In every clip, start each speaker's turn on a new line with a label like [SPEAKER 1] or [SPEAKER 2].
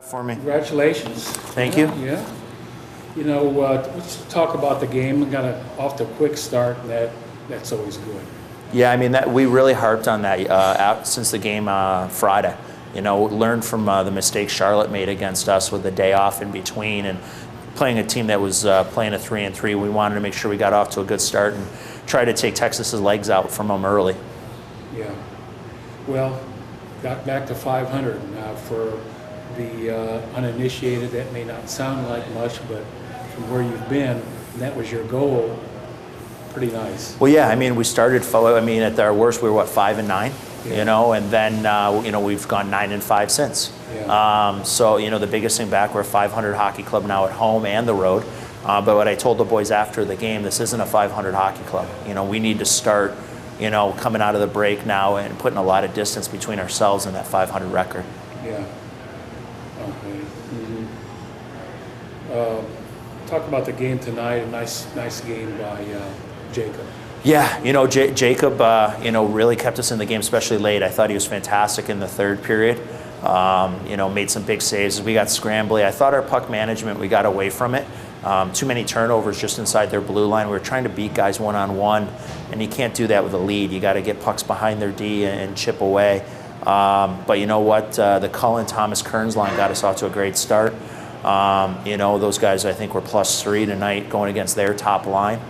[SPEAKER 1] For me.
[SPEAKER 2] Congratulations.
[SPEAKER 1] Thank you.
[SPEAKER 2] Yeah. You know, let's talk about the game. We got off to a quick start, and that's always good.
[SPEAKER 1] Yeah, I mean, we really harped on that since the game Friday. You know, learned from the mistakes Charlotte made against us with the day off in between, and playing a team that was playing a 3-3. We wanted to make sure we got off to a good start and try to take Texas's legs out from them early.
[SPEAKER 2] Yeah. Well, got back to 500 now. For the uninitiated, that may not sound like much, but from where you've been, and that was your goal. Pretty nice.
[SPEAKER 1] Well, yeah, I mean, we started. I mean, at our worst, we were 5-9. Yeah. You know, and then you know, we've gone 9-5 since. Yeah. So you know, the biggest thing back, we're a 500 hockey club now at home and the road. But what I told the boys after the game, this isn't a 500 hockey club. You know, we need to start, you know, coming out of the break now and putting a lot of distance between ourselves and that 500 record.
[SPEAKER 2] Yeah. Okay. Talk about the game tonight. A nice game by Jacob.
[SPEAKER 1] Yeah, you know, Jacob, you know, really kept us in the game, especially late. I thought he was fantastic in the third period. You know, made some big saves. We got scrambly. I thought our puck management, we got away from it. Too many turnovers just inside their blue line. We were trying to beat guys one-on-one, and you can't do that with a lead. You got to get pucks behind their D and chip away. But you know what? The Cullen, Thomas, Kearns line got us off to a great start. You know, those guys, I think, were +3 tonight going against their top line.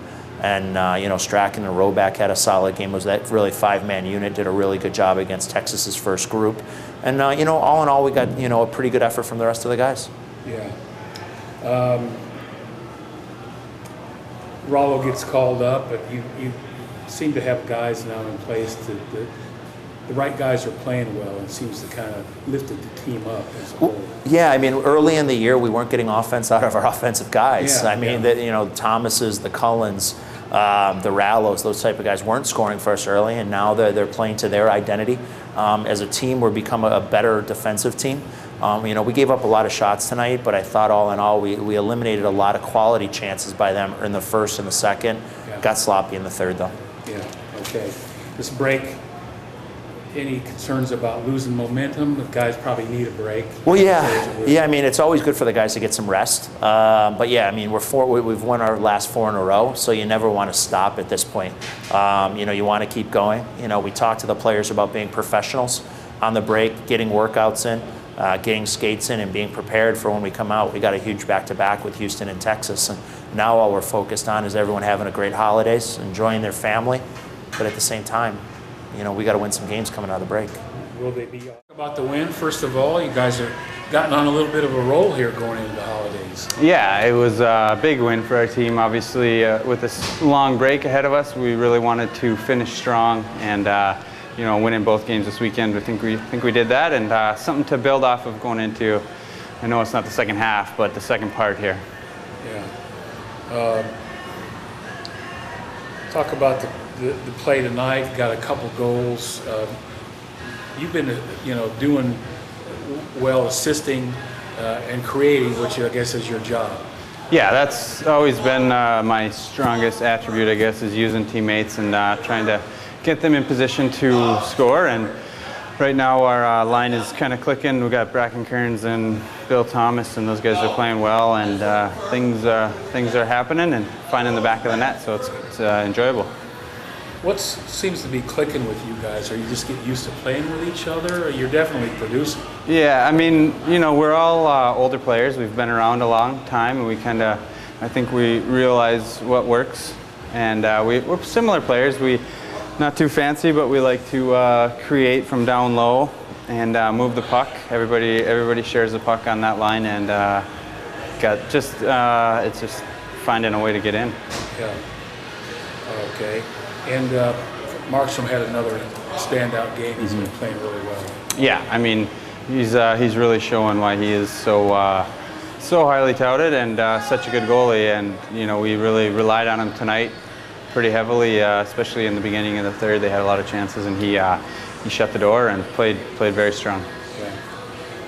[SPEAKER 1] And, you know, Strachan and Roback had a solid game. It was that really 5-man unit, did a really good job against Texas's first group. And, you know, all in all, we got, you know, a pretty good effort from the rest of the guys.
[SPEAKER 2] Yeah. Rollo gets called up, but you seem to have guys now in place the right guys are playing well, and seems to kind of lifted the team up as a whole.
[SPEAKER 1] Yeah, I mean, early in the year, we weren't getting offense out of our offensive guys.
[SPEAKER 2] Yeah,
[SPEAKER 1] I mean, you know, Thomas's, the Cullens, the Rallos, those type of guys weren't scoring for us early, and now they're playing to their identity. As a team, we're becoming a better defensive team. You know, we gave up a lot of shots tonight, but I thought all in all, we eliminated a lot of quality chances by them in the first and the second. Yeah. Got sloppy in the third, though.
[SPEAKER 2] Yeah, okay. This break, any concerns about losing momentum? The guys probably need a break.
[SPEAKER 1] Well, yeah. I mean, it's always good for the guys to get some rest. But yeah, I mean, we've won our last 4 in a row, so you never want to stop at this point. You know, you want to keep going. You know, we talked to the players about being professionals on the break, getting workouts in, getting skates in, and being prepared for when we come out. We got a huge back-to-back with Houston and Texas, and now all we're focused on is everyone having a great holidays, enjoying their family, but at the same time, you know, we got to win some games coming out of the break.
[SPEAKER 2] Will they be about the win? First of all, you guys have gotten on a little bit of a roll here going into the holidays.
[SPEAKER 3] Yeah, it was a big win for our team. Obviously, with this long break ahead of us, we really wanted to finish strong and you know, winning both games this weekend. I think we did that, and something to build off of going into. I know it's not the second half, but the second part here.
[SPEAKER 2] Yeah. Talk about the play tonight. Got a couple goals. You've been, you know, doing well, assisting and creating, which I guess is your job.
[SPEAKER 3] Yeah, that's always been my strongest attribute, I guess, is using teammates and trying to get them in position to score. And right now our line is kind of clicking. We've got Bracken Kearns and Bill Thomas, and those guys are playing well, and things are happening and finding the back of the net, so it's enjoyable.
[SPEAKER 2] What seems to be clicking with you guys? Are you just getting used to playing with each other, or you're definitely producing?
[SPEAKER 3] Yeah, I mean, you know, we're all older players. We've been around a long time, and we kind of, I think we realize what works. And we're similar players. We not too fancy, but we like to create from down low and move the puck. Everybody shares the puck on that line, and it's just finding a way to get in.
[SPEAKER 2] Yeah. Okay. And Markstrom had another standout game. He's been playing really well.
[SPEAKER 3] Yeah, I mean, he's really showing why he is so highly touted and such a good goalie. And you know, we really relied on him tonight pretty heavily, especially in the beginning of the third. They had a lot of chances, and he shut the door and played very strong.
[SPEAKER 2] Yeah.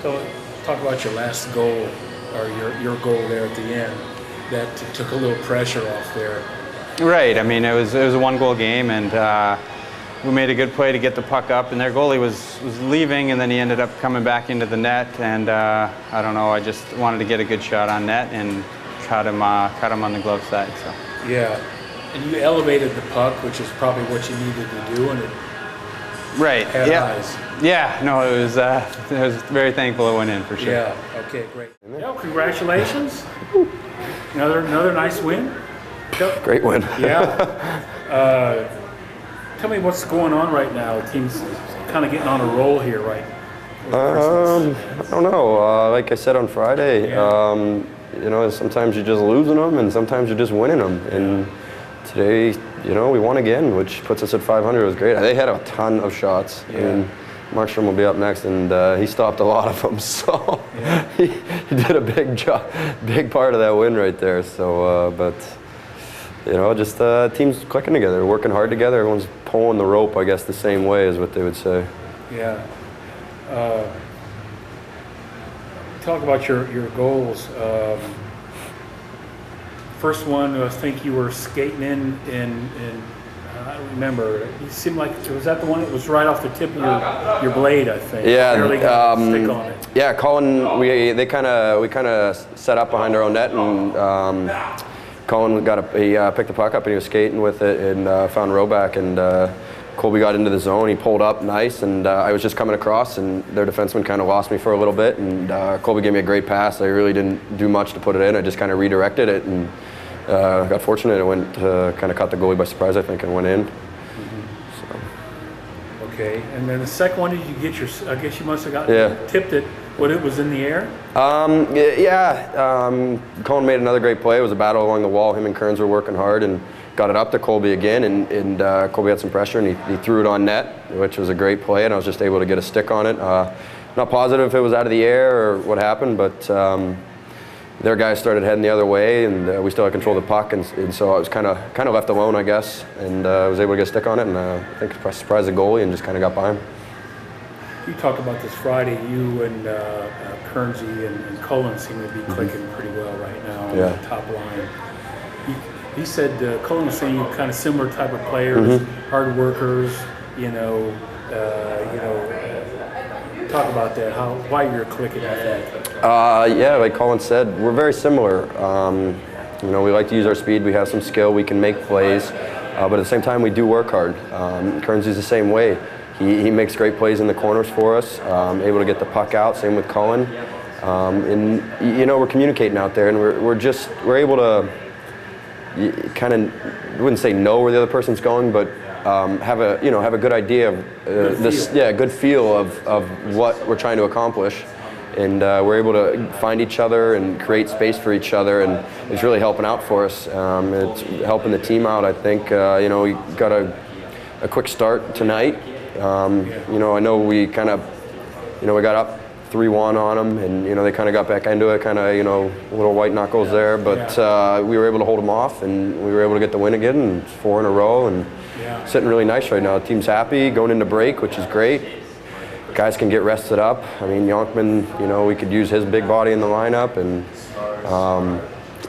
[SPEAKER 2] So talk about your last goal, or your goal there at the end. That took a little pressure off there.
[SPEAKER 3] Right. I mean, it was a one-goal game, and we made a good play to get the puck up, and their goalie was leaving, and then he ended up coming back into the net, and I don't know, I just wanted to get a good shot on net and cut him on the glove side. So.
[SPEAKER 2] Yeah, and you elevated the puck, which is probably what you needed to do, and it
[SPEAKER 3] right.
[SPEAKER 2] had
[SPEAKER 3] Yeah.
[SPEAKER 2] eyes.
[SPEAKER 3] Yeah. No, it was. I was very thankful it went in for sure.
[SPEAKER 2] Yeah. Okay. Great. Yeah. Congratulations. Another nice win.
[SPEAKER 4] Great win.
[SPEAKER 2] Yeah. Tell me what's going on right now. The team's kind of getting on a roll here, right?
[SPEAKER 4] I don't know. Like I said on Friday,
[SPEAKER 2] Yeah.
[SPEAKER 4] you know, sometimes you're just losing them, and sometimes you're just winning them. And today, you know, we won again, which puts us at 500. It was great. They had a ton of shots.
[SPEAKER 2] Yeah.
[SPEAKER 4] I mean, Markstrom will be up next, and he stopped a lot of them. So
[SPEAKER 2] Yeah.
[SPEAKER 4] he did a big job, big part of that win right there. So, but. You know, just teams clicking together, working hard together. Everyone's pulling the rope, I guess, the same way is what they would say.
[SPEAKER 2] Yeah. Talk about your goals. First one, I think you were skating in I don't remember. It seemed like, was that the one that was right off the tip of your blade, I think?
[SPEAKER 4] Yeah.
[SPEAKER 2] Barely got a stick on it.
[SPEAKER 4] Yeah, Cullen, we kind of set up behind our own net, and Cullen he picked the puck up and he was skating with it and found Roback, and Colby got into the zone. He pulled up nice, and I was just coming across, and their defenseman kind of lost me for a little bit, and Colby gave me a great pass. I really didn't do much to put it in. I just kind of redirected it, and got fortunate. It went kind of caught the goalie by surprise, I think, and went in. So.
[SPEAKER 2] Okay, and then the second one, did you get I guess you must have gotten tipped it when it was in the air?
[SPEAKER 4] Cullen made another great play. It was a battle along the wall. Him and Kearns were working hard and got it up to Colby again, and Colby had some pressure, and he threw it on net, which was a great play, and I was just able to get a stick on it. Not positive if it was out of the air or what happened, but their guys started heading the other way, and we still had control of the puck, and so I was kind of left alone, I guess, and I was able to get a stick on it, and I think I surprised the goalie and just kind of got by him.
[SPEAKER 2] You talked about this Friday. You and Kearnsy and Cullen seem to be clicking pretty well right now on the top line. He said Cullen was saying you're kind of similar type of players, hard workers. Talk about that. Why you're clicking, I think.
[SPEAKER 4] Yeah, like Cullen said, we're very similar. You know, we like to use our speed. We have some skill. We can make plays, but at the same time, we do work hard. Kearnsy's the same way. He makes great plays in the corners for us, able to get the puck out. Same with Cullen. And you know, we're communicating out there, and we're able to kind of, I wouldn't say know where the other person's going, but have a good idea of good feel of what we're trying to accomplish. And we're able to find each other and create space for each other, and it's really helping out for us. It's helping the team out, I think. You know, we got a quick start tonight. You know, I know we kind of, you know, we got up 3-1 on them, and you know, they kind of got back into it, kind of, you know, little white knuckles there, but we were able to hold them off, and we were able to get the win again, and 4 in a row, and sitting really nice right now. The team's happy, going into break, which is great. Guys can get rested up. I mean, Yonkman, you know, we could use his big body in the lineup, and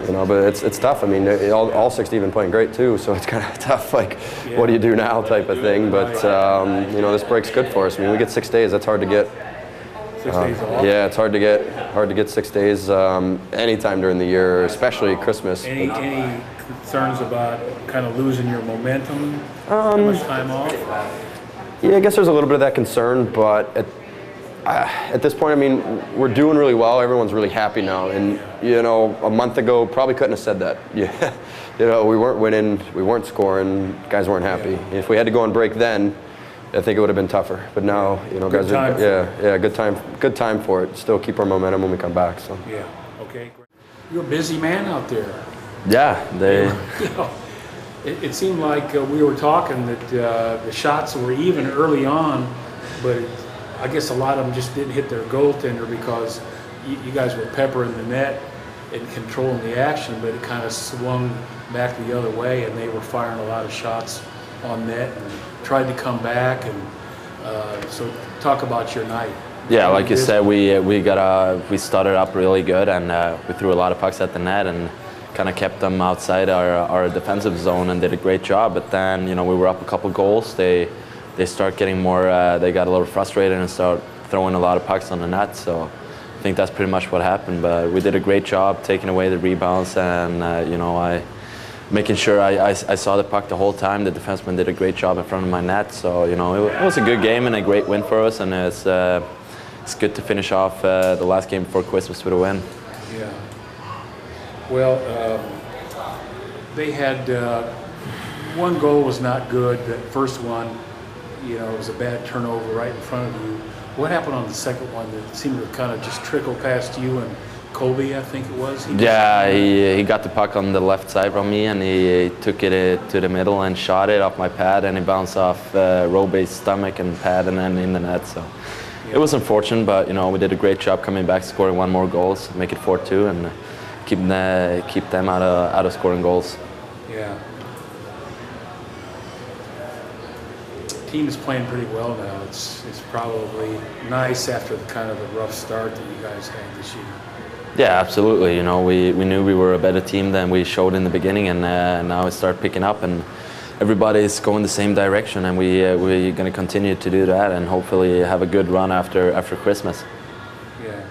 [SPEAKER 4] you know, but it's tough. I mean, all 6 even playing great too, so it's kind of tough. Like, what do you do now, type of thing. But you know, this break's good for us. I mean, we get 6 days. That's hard to get.
[SPEAKER 2] 6 days off.
[SPEAKER 4] Yeah, it's hard to get 6 days anytime during the year, especially Christmas.
[SPEAKER 2] Any concerns about kind of losing your momentum? Too much time off?
[SPEAKER 4] Yeah, I guess there's a little bit of that concern, but at this point, I mean, we're doing really well. Everyone's really happy now, and you know, a month ago, probably couldn't have said that. Yeah, you know, we weren't winning, we weren't scoring, guys weren't happy. If we had to go on break then, I think it would have been tougher. But now, you know, guys are good time for it. Still keep our momentum when we come back. So
[SPEAKER 2] yeah, okay, great. You're a busy man out there.
[SPEAKER 4] Yeah,
[SPEAKER 2] You know, it seemed like we were talking that the shots were even early on, but I guess a lot of them just didn't hit their goaltender because you guys were peppering the net and controlling the action, but it kind of swung back the other way, and they were firing a lot of shots on net and tried to come back. And so talk about your night.
[SPEAKER 5] Yeah, like you said, we started up really good, and we threw a lot of pucks at the net and kind of kept them outside our defensive zone and did a great job. But then, you know, we were up a couple goals. They they start getting more. They got a little frustrated and start throwing a lot of pucks on the net. So I think that's pretty much what happened. But we did a great job taking away the rebounds, and you know, making sure I saw the puck the whole time. The defenseman did a great job in front of my net. So you know, it was a good game and a great win for us, and it's good to finish off the last game before Christmas with a win.
[SPEAKER 2] Yeah. Well, they had one goal was not good. The first one, you know, it was a bad turnover right in front of you. What happened on the second one that seemed to kind of just trickle past you and Colby, I think it was?
[SPEAKER 5] He got the puck on the left side from me, and he took it to the middle and shot it off my pad, and it bounced off Robe's stomach and pad and then in the net. So it was unfortunate, but you know, we did a great job coming back, scoring one more goal, make it 4-2, and keep them out of scoring goals.
[SPEAKER 2] Yeah. Team is playing pretty well now. It's probably nice after the kind of a rough start that you guys had this year.
[SPEAKER 5] Yeah, absolutely. You know, we knew we were a better team than we showed in the beginning, and now it started picking up, and everybody's going the same direction, and we're going to continue to do that, and hopefully have a good run after Christmas.
[SPEAKER 2] Yeah.